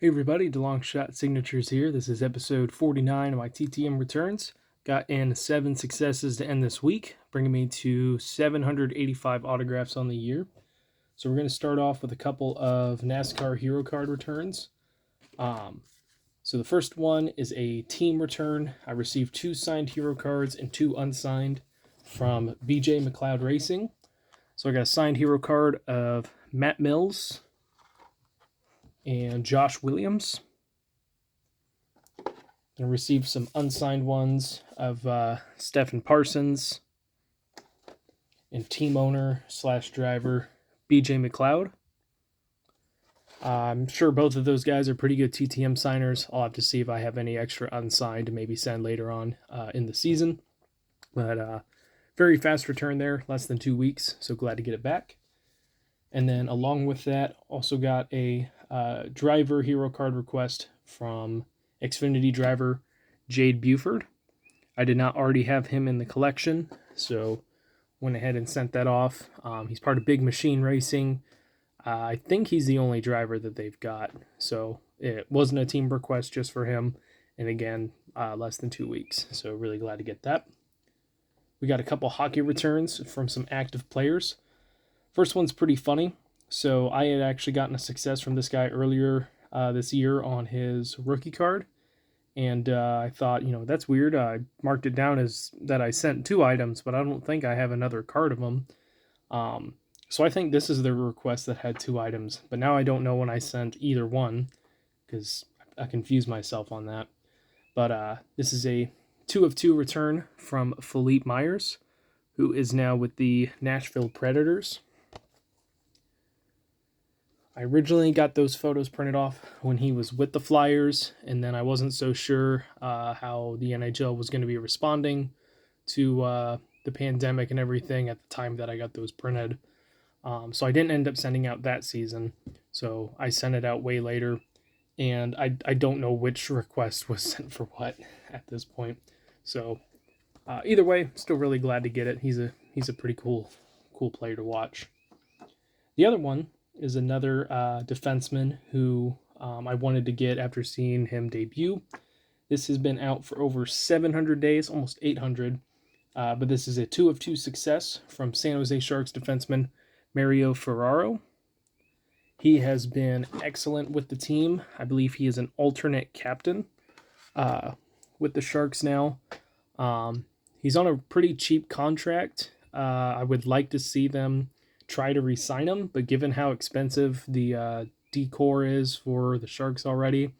Hey everybody, DeLong Shot Signatures here. This is episode 49 of my TTM returns. Got in 7 successes to end this week, bringing me to 785 autographs on the year. So we're going to start off with a couple of NASCAR Hero Card returns. So the first one is a team return. I received 2 signed Hero Cards and 2 unsigned from BJ McLeod Racing. So I got a signed Hero Card of Matt Mills and Josh Williams. And received some unsigned ones of Stephen Parsons and team owner / driver BJ McLeod. I'm sure both of those guys are pretty good TTM signers. I'll have to see if I have any extra unsigned to maybe send later on in the season. But very fast return there, less than 2 weeks, so glad to get it back. And then along with that, also got a driver hero card request from Xfinity driver Jade Buford. I did not already have him in the collection, so went ahead and sent that off. He's part of Big Machine Racing. I think he's the only driver that they've got, so it wasn't a team request just for him. And again, less than 2 weeks, so really glad to get that. We got a couple hockey returns from some active players. First one's pretty funny. So I had actually gotten a success from this guy earlier this year on his rookie card. And I thought, that's weird. I marked it down as that I sent 2 items, but I don't think I have another card of them. So I think this is the request that had 2 items. But now I don't know when I sent either one because I confused myself on that. But this is a 2 of 2 return from Philippe Myers, who is now with the Nashville Predators. I originally got those photos printed off when he was with the Flyers, and then I wasn't so sure how the NHL was going to be responding to the pandemic and everything at the time that I got those printed. So I didn't end up sending out that season, so I sent it out way later, and I don't know which request was sent for what at this point. So either way, still really glad to get it. He's a pretty cool player to watch. The other one is another defenseman who I wanted to get after seeing him debut. This has been out for over 700 days, almost 800. But this is a 2 of 2 success from San Jose Sharks defenseman Mario Ferraro. He has been excellent with the team. I believe he is an alternate captain with the Sharks now. He's on a pretty cheap contract. I would like to see them try to re-sign him, but given how expensive the decor is for the Sharks already,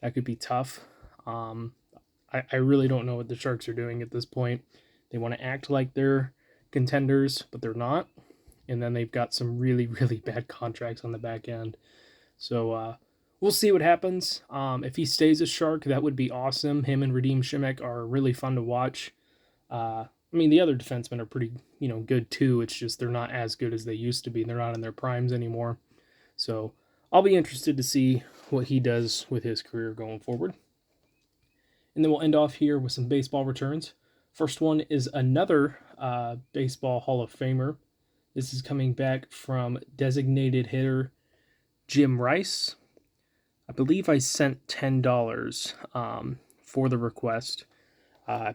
that could be tough. I really don't know what the Sharks are doing at this point. They want to act like they're contenders, but they're not. And then they've got some really, really bad contracts on the back end. So we'll see what happens. If he stays a Shark, that would be awesome. Him and Radim Šimek are really fun to watch. The other defensemen are pretty, good too. It's just they're not as good as they used to be. They're not in their primes anymore. So I'll be interested to see what he does with his career going forward. And then we'll end off here with some baseball returns. First one is another baseball Hall of Famer. This is coming back from designated hitter Jim Rice. I believe I sent $10 for the request.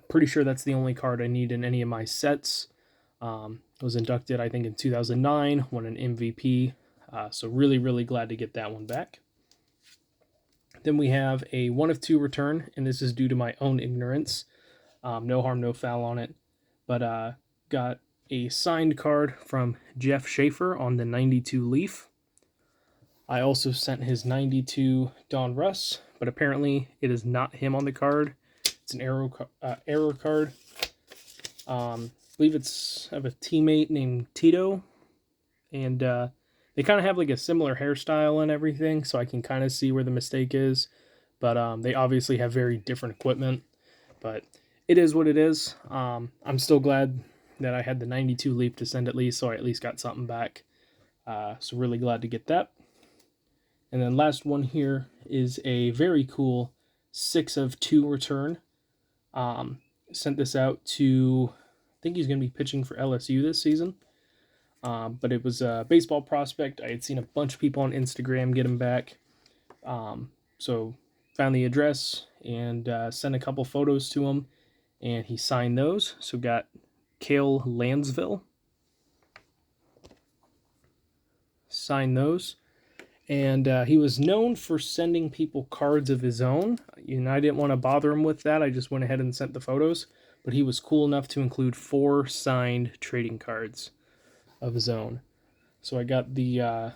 Pretty sure that's the only card I need in any of my sets. Was inducted, I think, in 2009, won an MVP. So really, really glad to get that one back. Then we have a 1 of 2 return, and this is due to my own ignorance. No harm, no foul on it. But got a signed card from Jeff Schaefer on the 92 Leaf. I also sent his 92 Don Russ, but apparently it is not him on the card. It's an error card. I believe it's of a teammate named Tito, and they kind of have like a similar hairstyle and everything, so I can kind of see where the mistake is. But they obviously have very different equipment. But it is what it is. I'm still glad that I had the 92 Leaf to send at least, so I at least got something back. So really glad to get that. And then last one here is a very cool 6 of 2 return. Sent this out to, I think he's going to be pitching for LSU this season. But it was a baseball prospect. I had seen a bunch of people on Instagram get him back. So found the address and sent a couple photos to him, and he signed those. So got Cale Lansville, signed those. And he was known for sending people cards of his own. I didn't want to bother him with that. I just went ahead and sent the photos. But he was cool enough to include 4 signed trading cards of his own. So I got the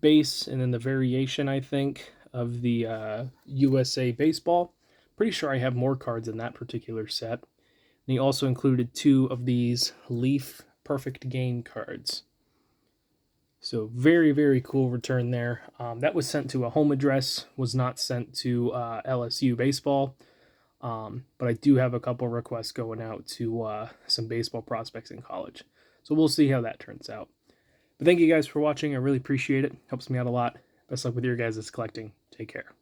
base and then the variation, I think, of the USA baseball. Pretty sure I have more cards in that particular set. And he also included 2 of these Leaf Perfect Game cards. So very, very cool return there. That was sent to a home address, was not sent to LSU baseball. But I do have a couple requests going out to some baseball prospects in college. So we'll see how that turns out. But thank you guys for watching. I really appreciate it. Helps me out a lot. Best luck with your guys' collecting. Take care.